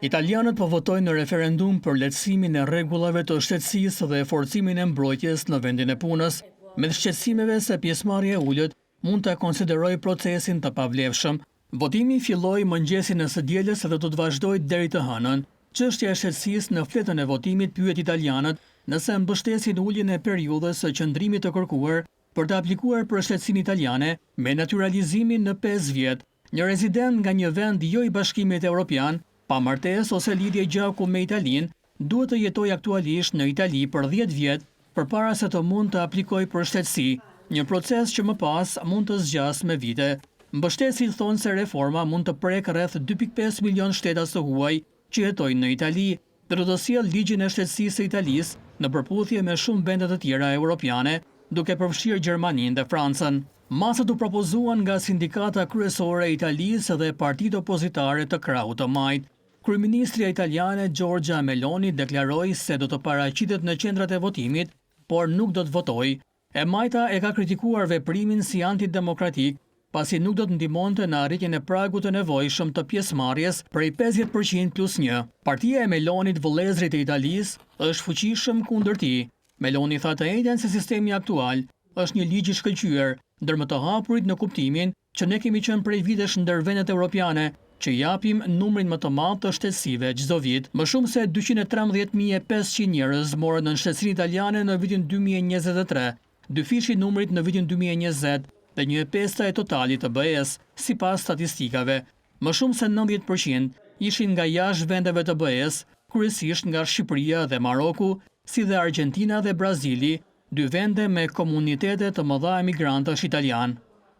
Italianët po votojnë në referendum për lehtësimin e rregullave të shtetësisë dhe forcimin e mbrojtjes në vendin e punës, me shqetësimeve se pjesëmarrja e ulët mund të konsiderojë procesin të pavlefshëm. Votimi filloi mëngjesin e së dielës dhe do të vazhdojë deri të hënën. Çështja e shtetësisë në fletën e votimit pyet italianët nëse mbështesin uljen e periudhës së qëndrimit të kërkuar për të aplikuar për shtetësinë italiane me naturalizimin në 5 vjet. Një rezident nga një vend jo i Bashkimit Evropian, pa martesë ose lidhje gjaku me Italinë, duhet të jetojë aktualisht në Itali për 10 vjet përpara se të mund të aplikojë për shtetësi, një proces që më pas mund të zgjasë me vite. Mbështetësit thonë se reforma mund të prek rreth 2.5 milion shtetas të huaj që jetojnë në Itali, dhe do të sjellë ligjin e shtetësisë së Italisë në përputhje me shumë vende të tjera europiane, duke përfshirë Gjermaninë dhe Francën. Masat u propozuan nga sindikata kryesore e Italisë dhe partitë opozitare të krahut të majt. Kryeministrja italiane Giorgia Meloni deklaroi se do të paraqitet në qendrat e votimit, por nuk do të votojë. E majta e ka kritikuar veprimin si antidemokratik, pasi nuk do të ndihmonte në arritjen e pragut të nevojshëm të pjesëmarrjes prej 50% plus 1. Partia e Melonit, Vëllezërit e Italisë, është fuqishëm kundër tij. Meloni tha të njëjtën se sistemi aktual është një ligj i shkëlqyer, ndër më të hapurit në kuptimin që ne kemi qenë prej vitesh ndër vendet europiane që japim numrin më të madh të shtetësive çdo vit. Më shumë se 213.500 njerëz morën në shtetësinë italiane në vitin 2023, dyfishi numrit në vitin 2020 dhe 1/5 e totalit të BE-s, sipas statistikave. Më shumë se 90% ishin nga jashtë vendeve të BE-s, kryesisht nga Shqipëria dhe Maroku, si dhe Argjentina dhe Brazili, dy vende me komunitete të mëdha emigrantësh italian.